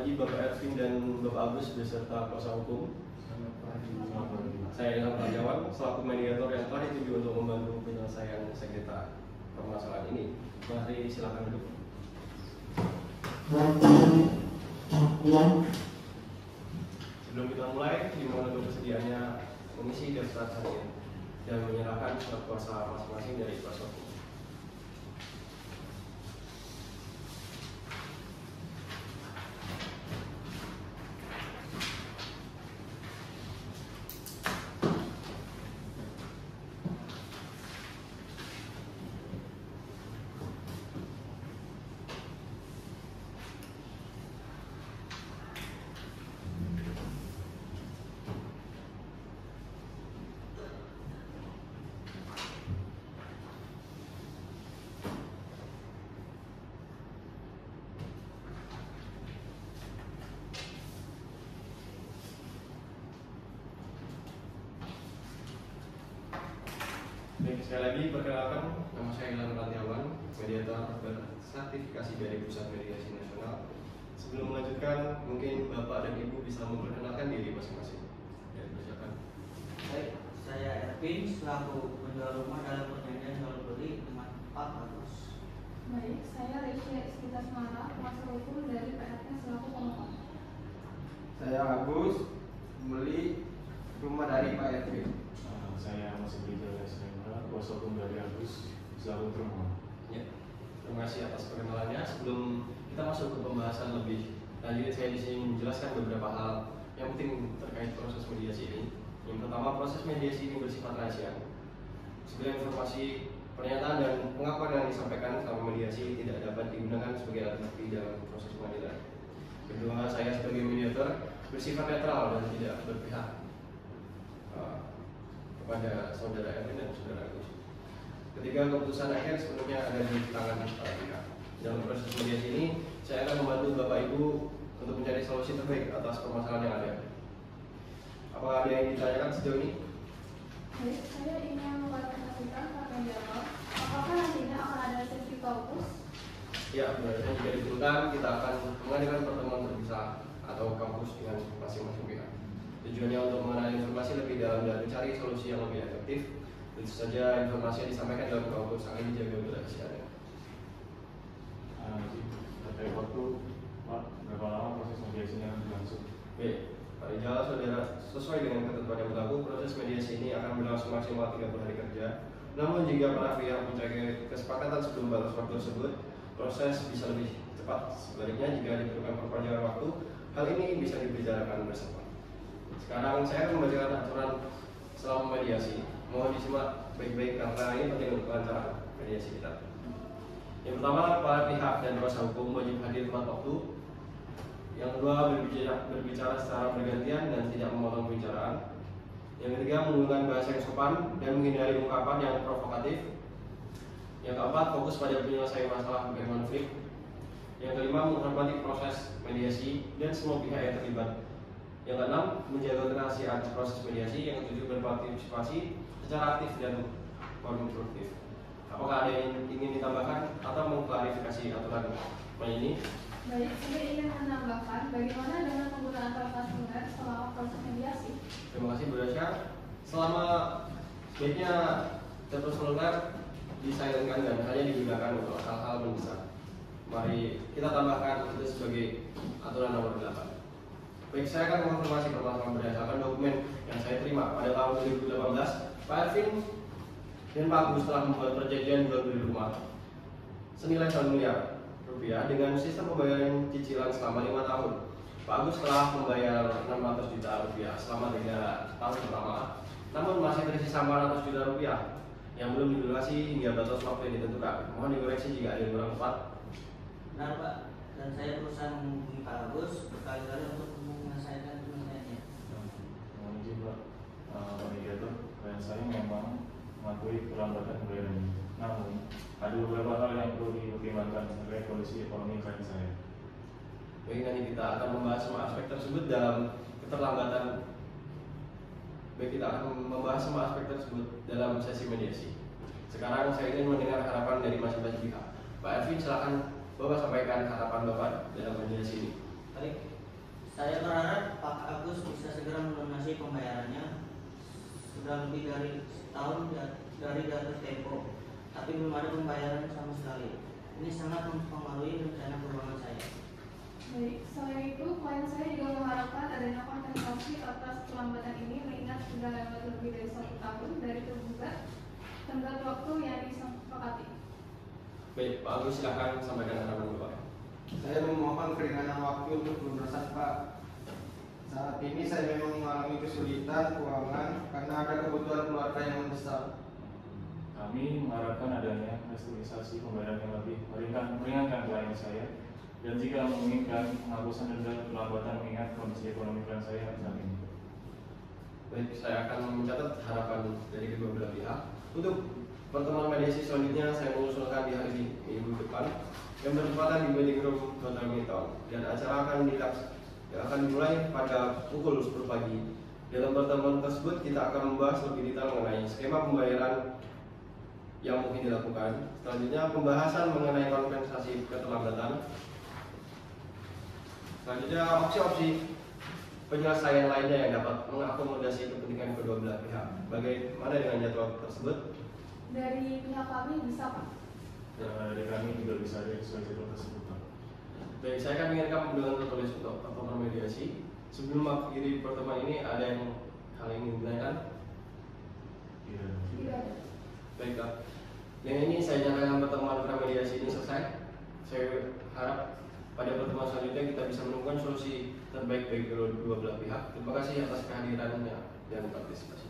pagi Bapak Ervin dan Bapak Agus beserta kuasa hukum. Saya Ilham Rajawan selaku mediator yang telah dituju untuk membantu penyelesaian sengketa permasalahan ini. Mari silakan duduk. Sebelum kita mulai, dimohon untuk kesediaannya mengisi daftar harian dan menyerahkan surat kuasa masing-masing dari kuasa hukum. Baik, sekali lagi perkenalkan, nama saya Ilham Rajawan, mediator bersertifikasi dari Pusat Mediasi Nasional. Sebelum melanjutkan, mungkin Bapak dan Ibu bisa memperkenalkan diri masing-masing. Ya, silakan. Baik, saya Ervin selaku penjual rumah dalam perjanjian jual beli dengan Pak Agus. Baik, saya Risha Iskita Semara, kuasa hukum dari PRT selaku pemohon. Saya Agus, beli rumah dari Pak Ervin. Saya masih Rizal Esmendra, kuasa hukum dari Agus selaku termohon. Ya, terima kasih atas perkenalannya. Sebelum kita masuk ke pembahasan lebih lanjut, saya di sini menjelaskan beberapa hal yang penting terkait proses mediasi ini. Yang pertama, proses mediasi ini bersifat rahasia. Segala informasi, pernyataan dan pengakuan yang disampaikan selama mediasi tidak dapat digunakan sebagai alat bukti dalam proses pengadilan. Kedua, saya sebagai mediator bersifat netral dan tidak berpihak kepada saudara Ervin dan saudara Agus. Ketiga, keputusan akhir sepenuhnya ada di tangan para pihak. Dalam proses mediasi ini, saya akan membantu Bapak Ibu untuk mencari solusi terbaik atas permasalahan yang ada. Apakah ada yang ditanyakan sejauh ini? Baik, saya ingin mengklarifikasikan Pak Mediator, apakah nantinya akan ada sesi kaukus? Ya, berarti jika diperlukan, kita akan mengadakan pertemuan terpisah atau kampus dengan masing-masing pihak. Tujuannya untuk mengenal informasi lebih dalam dan mencari solusi yang lebih efektif. Tentu saja informasi yang disampaikan dalam kampus akan dijaga kerahasiaan. Terkait waktu, Pak, berapa lama proses mediasinya akan berlangsung? Baik, Pak Rijal, saudara, sesuai dengan ketentuan yang berlaku, proses mediasi ini akan berlangsung maksimal 30 hari kerja. Namun jika para pihak mencapai kesepakatan sebelum batas waktu tersebut, proses bisa lebih cepat. Sebaliknya, jika diperlukan perpanjangan waktu, hal ini bisa dibicarakan bersama. Sekarang saya akan membacakan aturan selama mediasi. Mohon disimak baik-baik karena ini penting untuk kelancaran mediasi kita. Yang pertama, para pihak dan kuasa hukum wajib hadir tepat waktu. Yang kedua, berbicara secara bergantian dan tidak memotong pembicaraan. Yang ketiga, menggunakan bahasa yang sopan dan menghindari ungkapan yang provokatif. Yang keempat, fokus pada penyelesaian masalah bukan konflik. Yang kelima, menghormati proses mediasi dan semua pihak yang terlibat. Yang keenam, menjaga kerahasiaan proses mediasi. Yang ketujuh, berpartisipasi secara aktif dan konstruktif. Apakah ada yang ingin ditambahkan atau mengklarifikasi aturan ini? Baik, saya ingin menambahkan bagaimana dengan penggunaan telepon seluler selama proses mediasi. Terima kasih Bu Dasya. Selama sebaiknya telepon seluler disilentkan dan hanya digunakan untuk hal-hal mendesak. Mari kita tambahkan itu sebagai aturan nomor 8. Baik, saya akan mengonfirmasi permasalahan berdasarkan dokumen yang saya terima pada tahun 2018. Pak Ervin dan Pak Agus telah membuat perjanjian jual beli rumah senilai 1 miliar rupiah dengan sistem pembayaran cicilan selama 5 tahun. Pak Agus telah membayar 600 juta rupiah selama 3 tahun pertama, namun masih tersisa 400 juta rupiah yang belum dilunasi hingga batas waktu yang ditentukan. Mohon dikoreksi jika ada yang kurang tepat. Benar Pak, dan saya berusaha menghubungi Pak Agus berkali-kali untuk menyelesaikan permasalahannya. Mohon izin Pak, Pak Mediator, klien saya memang mengakui perlambatan pembayaran ini. Namun, ada beberapa hal yang perlu dipertimbangkan terkait kondisi ekonomi klien saya. Baik, nanti kita akan membahas semua aspek tersebut dalam keterlambatan. Baik, kita akan membahas semua aspek tersebut dalam sesi mediasi. Sekarang saya ingin mendengar harapan dari masing-masing pihak. Pak Ervin, silakan Bapak sampaikan harapan Bapak dalam mediasi ini. Baik, Saya berharap Pak Agus bisa segera melunasi pembayarannya. Sudah lebih dari setahun dari jatuh tempo, tapi belum ada pembayaran sama sekali. Ini sangat mempengaruhi rencana keuangan saya. Baik, selain itu klien saya juga mengharapkan adanya kompensasi atas kelambatan ini mengingat sudah lewat lebih dari 1 tahun dari tergugat tenggat waktu yang disepakati. Baik, Pak Agus silakan sampaikan harapan Bapak. Saya memohon keringanan waktu untuk lunasan Pak. Saat ini saya memang mengalami kesulitan keuangan karena ada kebutuhan keluarga yang mendesak. Kami mengharapkan adanya restrukturisasi pembayaran yang lebih meringankan klien saya, dan jika memungkinkan penghapusan denda kelambatan mengingat kondisi ekonomi klien saya saat ini. Baik, saya akan mencatat harapan dari kedua belah pihak. Untuk pertemuan mediasi selanjutnya saya mengusulkan di hari Minggu depan yang bertepatan di meeting room Hotel Minton, dan acara akan dimulai pada pukul 10 pagi. Dalam pertemuan tersebut kita akan membahas lebih detail mengenai skema pembayaran yang mungkin dilakukan. Selanjutnya pembahasan mengenai kompensasi keterlambatan. Selanjutnya opsi-opsi penyelesaian lainnya yang dapat mengakomodasi kepentingan kedua belah pihak. Bagaimana dengan jadwal tersebut? Dari pihak kami bisa Pak. Dari kami juga bisa ada sesuai jadwal tersebut, Pak. Baik, saya akan mengirimkan undangan tertulis untuk pertemuan mediasi. Sebelum mengakhiri pertemuan ini, ada yang hal yang ingin ditanyakan? Iya. Tidak ada. Baiklah. Dengan ini saya nyatakan pertemuan mediasi ini selesai. Saya harap pada pertemuan selanjutnya kita bisa menemukan solusi terbaik bagi kedua belah pihak. Terima kasih atas kehadirannya dan partisipasi.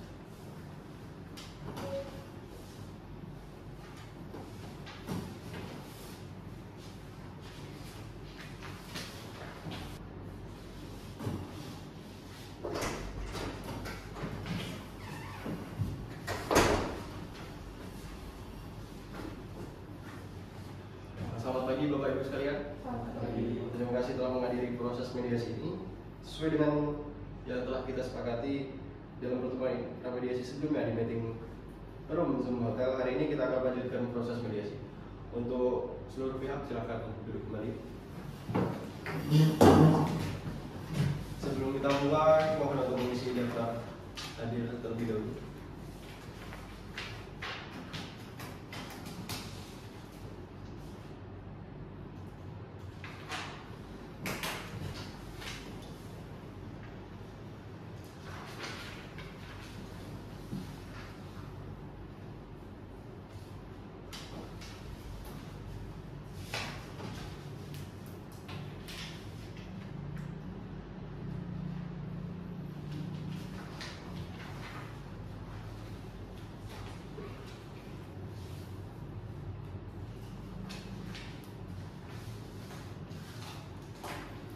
Selamat pagi Bapak Ibu sekalian. Terima kasih telah menghadiri proses mediasi ini. Sesuai dengan yang telah kita sepakati dalam pertemuan mediasi sebelumnya di meeting room Zoom Hotel, hari ini kita akan lanjutkan proses mediasi. Untuk seluruh pihak silakan duduk kembali. Sebelum kita mulai, mohon untuk mengisi daftar hadir terlebih dahulu.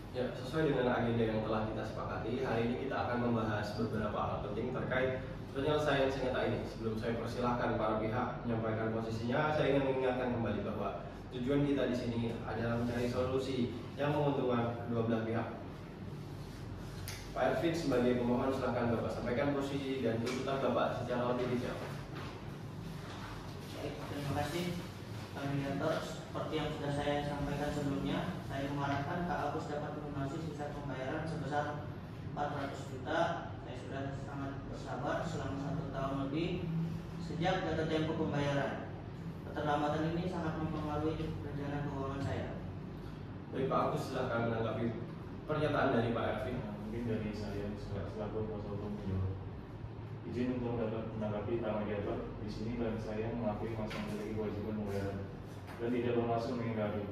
Ya, sesuai dengan agenda yang telah kita sepakati, hari ini kita akan membahas beberapa hal penting terkait penyelesaian sengketa ini. Sebelum saya persilahkan para pihak menyampaikan posisinya, saya ingin mengingatkan kembali bahwa tujuan kita di sini adalah mencari solusi yang menguntungkan kedua belah pihak. Pak Ervin sebagai pemohon, silakan Bapak sampaikan posisi dan tuntutan Bapak secara lebih detail. Baik, terima kasih Pak Mediator. Seperti yang sudah saya sampaikan sebelumnya, saya mengharapkan Pak Agus dapat melunasi sisa pembayaran sebesar 400 juta. Saya sudah sangat bersabar selama 1 tahun lebih sejak jatuh tempo pembayaran. Keterlambatan ini sangat mempengaruhi rencana keuangan saya. Baik Pak Agus, silakan menanggapi pernyataan dari Pak Ervin. Mungkin dari saya selaku kuasa hukum beliau. Izin untuk menanggapi Pak Mediator. Di sini dan saya mengakui masih memiliki kewajiban pembayaran dan tidak bermaksud mengingkari.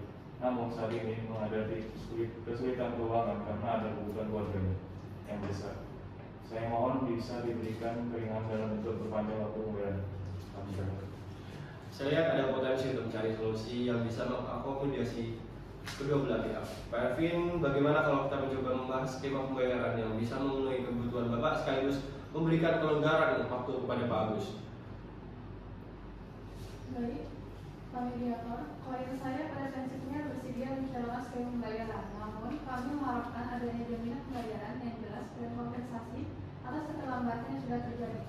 Namun saat ini menghadapi kesulitan keuangan karena ada kebutuhan keluarganya yang besar. Saya mohon bisa diberikan keringanan dalam bentuk berpanjang waktu pembayaran. Saya lihat ada potensi untuk mencari solusi yang bisa mengakomodasi kedua belah pihak. Pak Ervin, bagaimana kalau kita mencoba membahas skema pembayaran yang bisa memenuhi kebutuhan Bapak sekaligus memberikan kelonggaran waktu kepada Pak Agus? Baik, Pak Mediator, klien saya pada prinsipnya bersedia menjalankan skema pembayaran. Namun, kami mengharapkan adanya jaminan pembayaran yang jelas dan kompensasi atas keterlambatan yang sudah terjadi.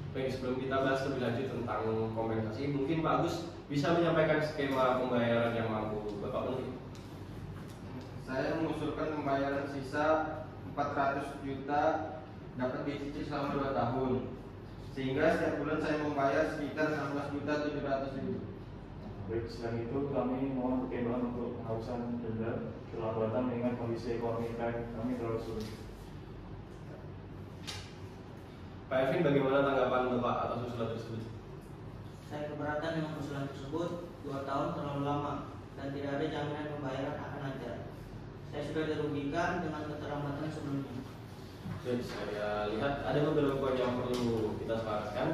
Baik, sebelum kita bahas lebih lanjut tentang kompensasi, mungkin Pak Agus bisa menyampaikan skema pembayaran yang mampu Bapak penuhi. Saya mengusulkan pembayaran sisa 400 juta dapat dicicil selama 2 tahun. Sehingga setiap bulan saya membayar sekitar 16.700.000. Baik, selain itu kami mohon pertimbangan untuk penghapusan denda kelambatan mengingat kondisi ekonomi kami terlalu sulit. Pak Evin, bagaimana tanggapan Bapak atas usulan tersebut? Saya keberatan dengan usulan tersebut. 2 tahun terlalu lama dan tidak ada jaminan pembayaran akan lancar. Saya sudah dirugikan dengan keterlambatan sebelumnya. Jadi saya lihat ada beberapa poin yang perlu kita sepakatkan.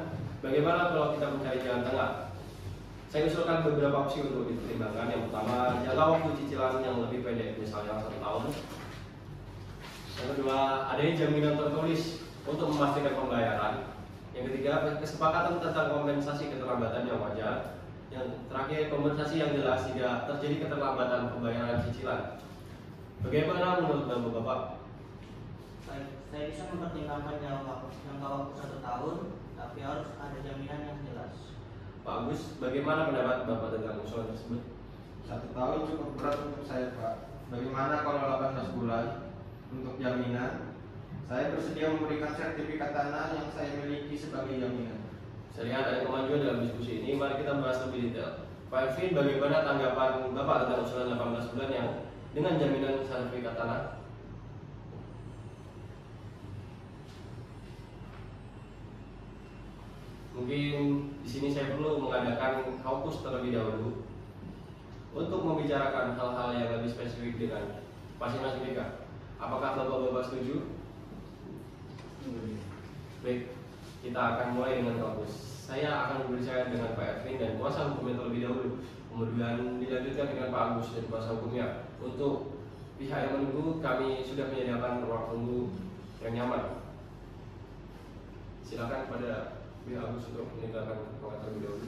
Bagaimana kalau kita mencari jalan tengah? Saya usulkan beberapa opsi untuk dipertimbangkan. Yang pertama, jangka waktu cicilan yang lebih pendek, misalnya 1 tahun. Yang kedua, adanya jaminan tertulis untuk memastikan pembayaran. Yang ketiga, kesepakatan tentang kompensasi keterlambatan yang wajar. Yang terakhir, kompensasi yang jelas jika terjadi keterlambatan pembayaran cicilan. Bagaimana menurut Bapak? Baik, saya bisa mempertimbangkan jangka waktu 1 tahun, tapi harus ada jaminan yang jelas. Pak Agus, bagaimana pendapat Bapak tentang usulan tersebut? 1 tahun cukup berat untuk saya, Pak. Bagaimana kalau 18 bulan untuk jaminan? Saya bersedia memberikan sertifikat tanah yang saya miliki sebagai jaminan. Saya lihat ada kemajuan dalam diskusi ini. Mari kita bahas lebih detail. Pak Evin, bagaimana tanggapan Bapak tentang usulan 18 bulan yang dengan jaminan sertifikat tanah? Mungkin di sini saya perlu mengadakan kaukus terlebih dahulu untuk membicarakan hal-hal yang lebih spesifik dengan masing-masing pihak. Apakah Bapak-Bapak setuju? Baik, kita akan mulai dengan kaukus. Saya akan berbicara dengan Pak Evin dan kuasa hukumnya terlebih dahulu. Kemudian dilanjutkan dengan Pak Agus dan kuasa hukumnya. Untuk pihak yang menunggu, kami sudah menyediakan ruang tunggu yang nyaman. Silakan kepada pihak Agus untuk meninggalkan ruangan terlebih dahulu.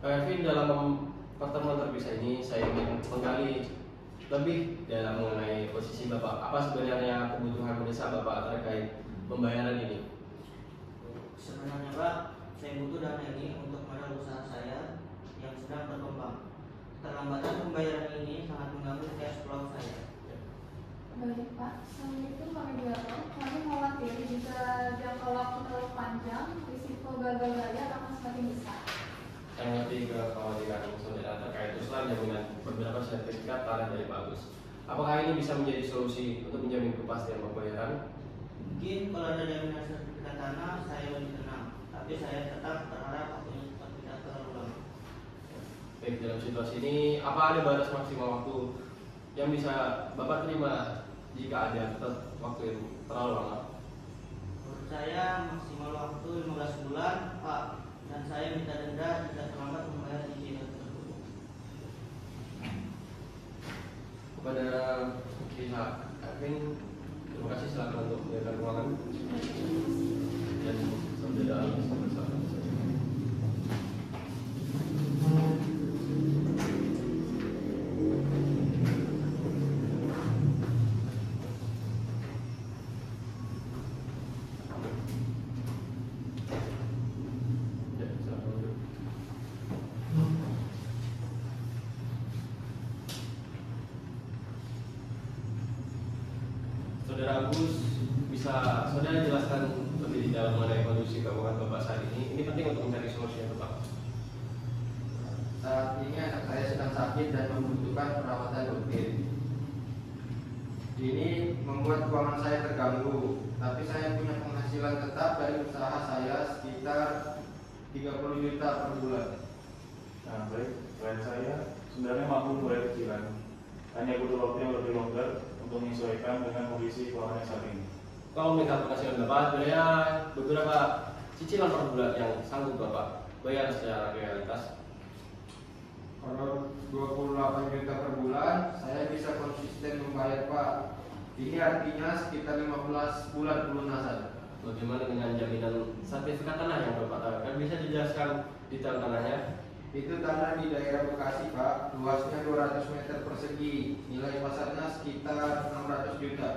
Pak Evin, dalam pertemuan terpisah ini saya ingin menggali lebih dalam mengenai posisi Bapak. Apa sebenarnya kebutuhan mendesak Bapak terkait pembayaran ini? Sebenarnya Pak, saya butuh dana ini untuk modal usaha saya yang sedang berkembang. Keterlambatan pembayaran ini sangat mengganggu cash flow saya. Baik Pak, selain itu kami khawatir jika jangka waktu terlalu panjang, risiko gagal bayar akan semakin besar. Saya mengerti kekhawatiran saudara terkait usulan jaminan beberapa sertifikat tanah dari Pak Agus. Apakah ini bisa menjadi solusi untuk menjamin kepastian pembayaran? Mungkin kalau ada jaminan sertifikat tanah, saya lebih tenang. Tapi saya tetap berharap waktunya tidak terlalu lama. Baik, dalam situasi ini, apa ada batas maksimal waktu yang bisa Bapak terima jika ada waktu yang terlalu lama? Menurut saya maksimal waktu 15 bulan, Pak. Dan saya minta denda jika terlambat membayar cicilan tersebut. Kepada pihak Evin, terima kasih, silakan untuk meninggalkan ruangan dan saudara bersama saya. Saudara Agus, bisa saudara jelaskan lebih detail mengenai kondisi keuangan Bapak saat ini? Ini penting untuk mencari solusi yang tepat. Saat ini anak saya sedang sakit dan membutuhkan perawatan rutin. Ini membuat keuangan saya terganggu, tapi saya punya penghasilan tetap dari usaha saya sekitar 30 juta per bulan. Nah, baik, klien saya sebenarnya mampu membayar cicilan, hanya butuh waktu yang lebih longgar untuk menyesuaikan dengan kondisi keuangannya saat ini. Kalau melihat penghasilan Bapak, sebenarnya beberapa cicilan per bulan yang sanggup Bapak bayar secara realitas. Kalau 28 juta per bulan, saya bisa konsisten membayar, Pak. Ini artinya sekitar 15 bulan pelunasan. Bagaimana dengan jaminan sertifikat tanah yang Bapak tawarkan? Bisa dijelaskan detail tanahnya? Itu tanah di daerah Bekasi, Pak. Luasnya 200 meter persegi. Nilai pasarnya sekitar 600 juta.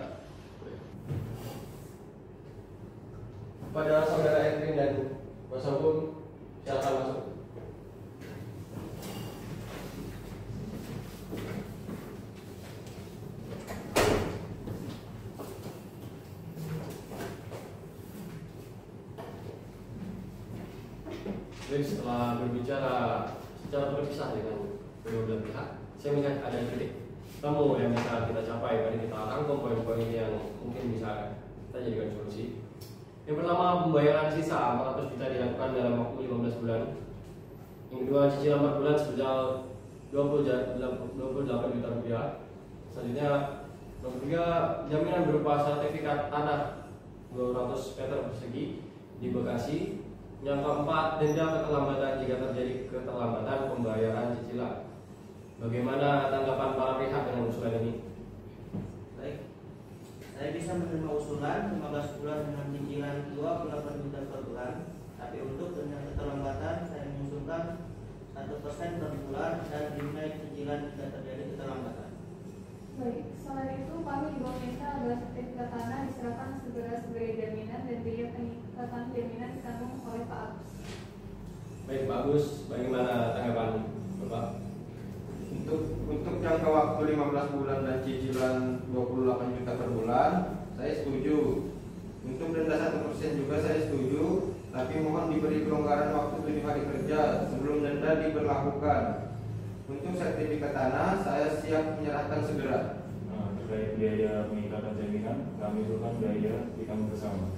Kepada saudara Edwin dan kuasa hukum, silakan masuk. Jadi setelah berbicara secara terpisah dengan kedua belah pihak, saya melihat ada titik temu yang bisa kita capai. Mari kita rangkum poin-poin yang mungkin bisa kita jadikan solusi. Yang pertama, pembayaran sisa 400 juta dilakukan dalam waktu 15 bulan. Yang kedua, cicilan 4 bulan sebesar 28 juta rupiah. Selanjutnya, yang ketiga, jaminan berupa sertifikat tanah 200 meter persegi di Bekasi. Yang keempat, denda keterlambatan jika terjadi keterlambatan pembayaran cicilan. Bagaimana tanggapan para pihak dengan usulan ini? Baik, saya bisa menerima usulan 15 bulan dengan cicilan 28 juta per bulan. Tapi untuk denda keterlambatan saya mengusulkan 1% per bulan dan dinilai cicilan jika terjadi keterlambatan. Baik, selain itu kami juga meminta agar sertifikat tanah diserahkan segera sebagai jaminan dan biaya pengikatan jaminan ditanggung oleh Pak Agus. Baik, bagus. Bagaimana tanggapan Bapak? Untuk jangka waktu 15 bulan dan cicilan 28 juta per bulan, saya setuju. Untuk denda 1% juga saya setuju, tapi mohon diberi kelonggaran waktu 7 hari kerja sebelum denda diberlakukan. Untuk sertifikat tanah, saya siap menyerahkan segera. Nah, terkait biaya pengikatan jaminan, kami usulkan biaya ditanggung bersama.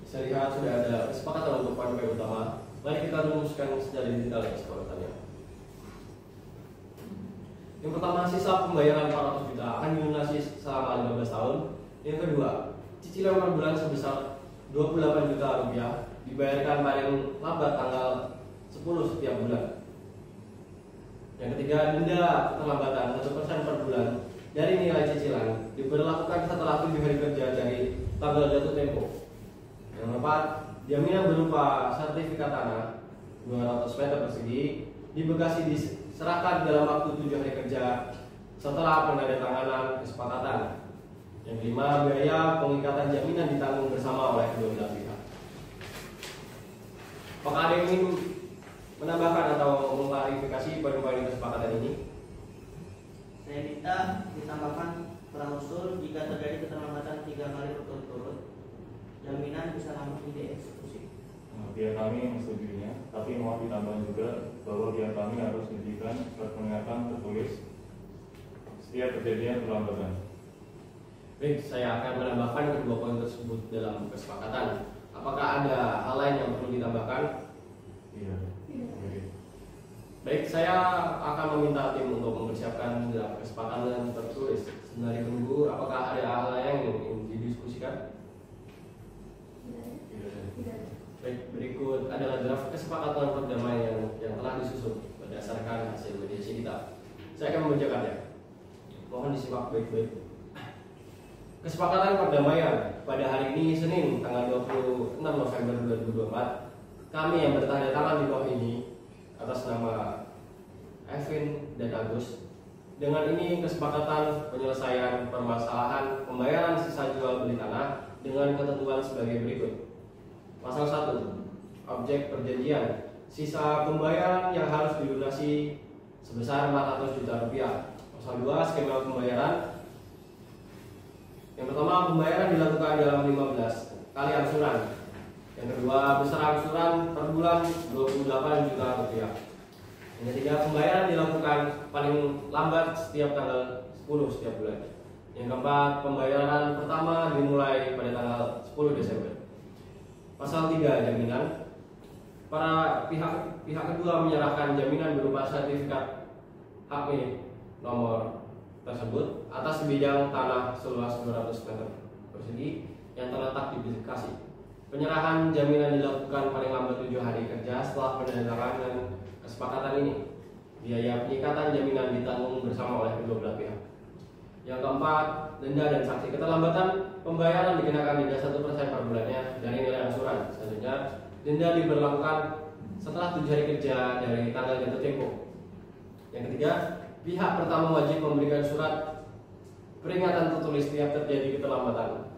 Saya lihat sudah ada kesepakatan untuk poin-poin utama. Mari kita rumuskan secara detail kesepakatannya. Yang pertama, sisa pembayaran 400 juta akan dilunasi selama 15 tahun. Yang kedua, cicilan per bulan sebesar 28 juta rupiah dibayarkan paling lambat tanggal 10 setiap bulan. Yang ketiga, denda keterlambatan 1% per bulan dari nilai cicilan diberlakukan setelah 7 hari kerja dari tanggal jatuh tempo. Yang keempat, jaminan berupa sertifikat tanah 200 meter persegi di Bekasi diserahkan dalam waktu 7 hari kerja setelah penandatanganan kesepakatan. Yang kelima, biaya pengikatan jaminan ditanggung bersama oleh kedua belah pihak. Apakah ada yang ingin menambahkan atau mengklarifikasi poin-poin kesepakatan ini? Saya minta ditambahkan klausul jika terjadi keterlambatan 3 kali berturut-turut, jaminan bisa langsung dieksekusi. Nah, pihak kami menyetujuinya, tapi mohon ditambahkan juga bahwa pihak kami harus memberikan surat peringatan tertulis setiap kejadian perlambatan. Baik, saya akan menambahkan kedua poin tersebut dalam kesepakatan. Apakah ada hal lain yang perlu ditambahkan? Iya. Baik, saya akan meminta tim untuk mempersiapkan draft kesepakatan tertulis. Sembari menunggu, apakah ada hal lain yang ingin didiskusikan? Tidak. Baik, berikut adalah draft kesepakatan perdamaian yang telah disusun berdasarkan hasil mediasi kita. Saya akan membacakannya. Mohon disimak baik-baik. Kesepakatan perdamaian pada hari ini Senin tanggal 26 November 2024. Kami yang bertanda tangan di bawah ini atas nama Evin dan Agus. Dengan ini kesepakatan penyelesaian permasalahan pembayaran sisa jual beli tanah dengan ketentuan sebagai berikut. Pasal 1. Objek perjanjian sisa pembayaran yang harus dilunasi sebesar 400 juta rupiah. Pasal 2. Skema pembayaran. Yang pertama, pembayaran dilakukan dalam 15 kali angsuran. Yang kedua, besar angsuran per bulan 28 juta rupiah. Yang ketiga, pembayaran dilakukan paling lambat setiap tanggal 10 setiap bulan. Yang keempat, pembayaran pertama dimulai pada tanggal 10 Desember. Pasal 3, jaminan. Para pihak kedua menyerahkan jaminan berupa sertifikat hak milik nomor tersebut atas sebidang tanah seluas 200 meter persegi yang terletak di Bekasi. Penyerahan jaminan dilakukan paling lambat 7 hari kerja setelah penandatanganan kesepakatan ini. Biaya penyikatan jaminan ditanggung bersama oleh kedua belah pihak. Yang keempat, denda dan sanksi keterlambatan pembayaran dikenakan denda 1% per bulannya dari nilai angsuran. Selanjutnya, denda diberlakukan setelah 7 hari kerja dari tanggal jatuh tempo. Yang ketiga, pihak pertama wajib memberikan surat peringatan tertulis setiap terjadi keterlambatan.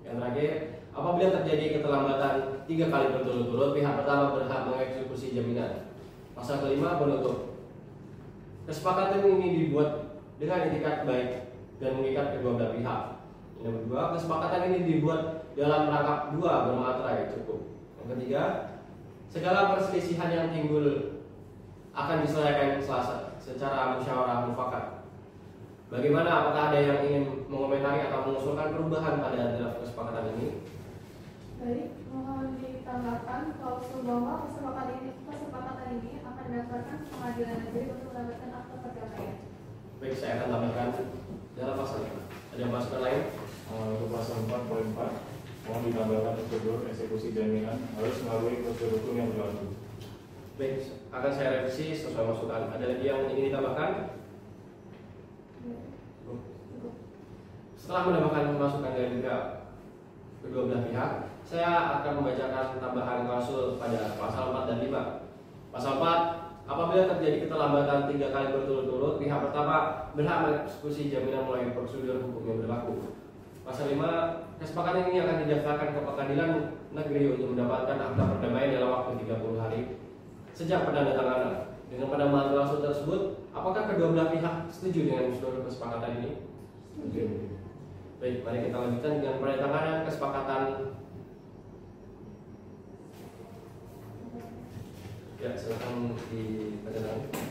Yang Yang terakhir, apabila terjadi keterlambatan 3 kali berturut-turut, pihak pertama berhak mengeksekusi jaminan. Pasal kelima, penutup. Kesepakatan ini dibuat dengan itikat baik dan mengikat kedua belah pihak. Yang kedua, kesepakatan ini dibuat dalam rangkap 2 bermaterai cukup. Yang ketiga, segala perselisihan yang timbul akan diselesaikan secara musyawarah mufakat. Bagaimana? Apakah ada yang ingin mengomentari atau mengusulkan perubahan pada draft kesepakatan ini? Baik, mohon ditambahkan klausul bahwa kesepakatan ini akan didaftarkan ke pengadilan negeri untuk mendapatkan akta perdamaian. Baik, saya akan tambahkan dalam pasal 5. Ada masukan lain? Untuk pasal 4 poin 4, mohon ditambahkan prosedur eksekusi jaminan harus melalui prosedur hukum yang berlaku. Baik, akan saya revisi sesuai masukan. Ada lagi yang ingin ditambahkan? Setelah mendapatkan masukan dari kedua belah pihak, saya akan membacakan tambahan klausul pada pasal 4 dan 5. Pasal 4, apabila terjadi keterlambatan 3 kali berturut-turut, pihak pertama berhak mengeksekusi jaminan mulai prosedur hukum yang berlaku. Pasal 5, kesepakatan ini akan didaftarkan ke pengadilan negeri untuk mendapatkan akta perdamaian dalam waktu 30 hari sejak penandatanganan. Dengan penambahan klausul tersebut, apakah kedua belah pihak setuju dengan seluruh kesepakatan ini? Setuju. Baik, mari kita lanjutkan dengan penandatanganan kesepakatan. Ya, silakan ditandatangan.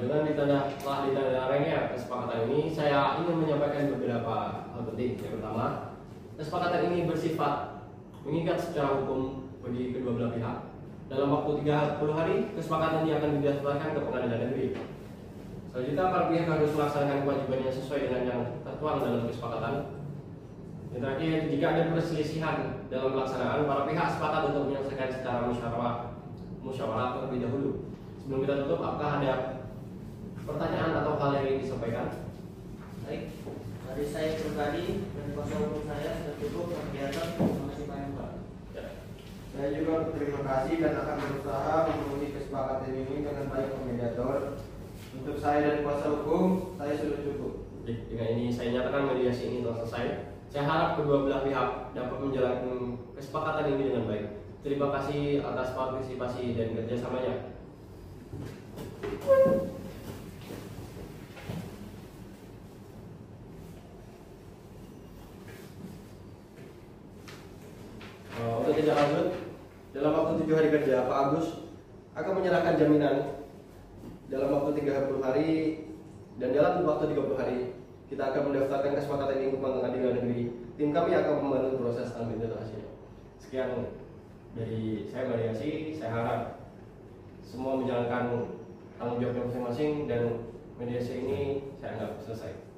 Dengan telah ditandatangani kesepakatan ini, saya ingin menyampaikan beberapa hal penting. Yang pertama, kesepakatan ini bersifat mengikat secara hukum bagi kedua belah pihak. Dalam waktu 30 hari, kesepakatan ini akan didaftarkan ke pengadilan negeri. Selanjutnya, para pihak harus melaksanakan kewajibannya sesuai dengan yang tertuang dalam kesepakatan. Yang terakhir, jika ada perselisihan dalam pelaksanaan, para pihak sepakat untuk menyelesaikan secara musyawarah terlebih dahulu. Sebelum kita tutup, apakah ada pertanyaan atau hal yang ingin disampaikan? Baik, dari saya pribadi dan kuasa hukum saya sudah cukup kegiatan. Terima kasih banyak Pak. Ya. Saya juga berterima kasih dan akan berusaha memenuhi kesepakatan ini dengan baik ke mediator. Untuk saya dan kuasa hukum, saya sudah cukup. Dengan ini saya nyatakan mediasi ini telah selesai. Saya harap kedua belah pihak dapat menjalankan kesepakatan ini dengan baik. Terima kasih atas partisipasi dan kerjasamanya. Untuk tindak lanjut, dalam waktu 7 hari kerja, Pak Agus akan menyerahkan jaminan dalam waktu 30 hari, dan dalam waktu 30 hari kita akan mendaftarkan kesepakatan ini ke pengadilan negeri. Tim kami akan membantu proses administrasinya. Sekian dari saya, mediasi. Saya harap semua menjalankan tanggung jawabnya masing-masing dan mediasi ini saya anggap selesai.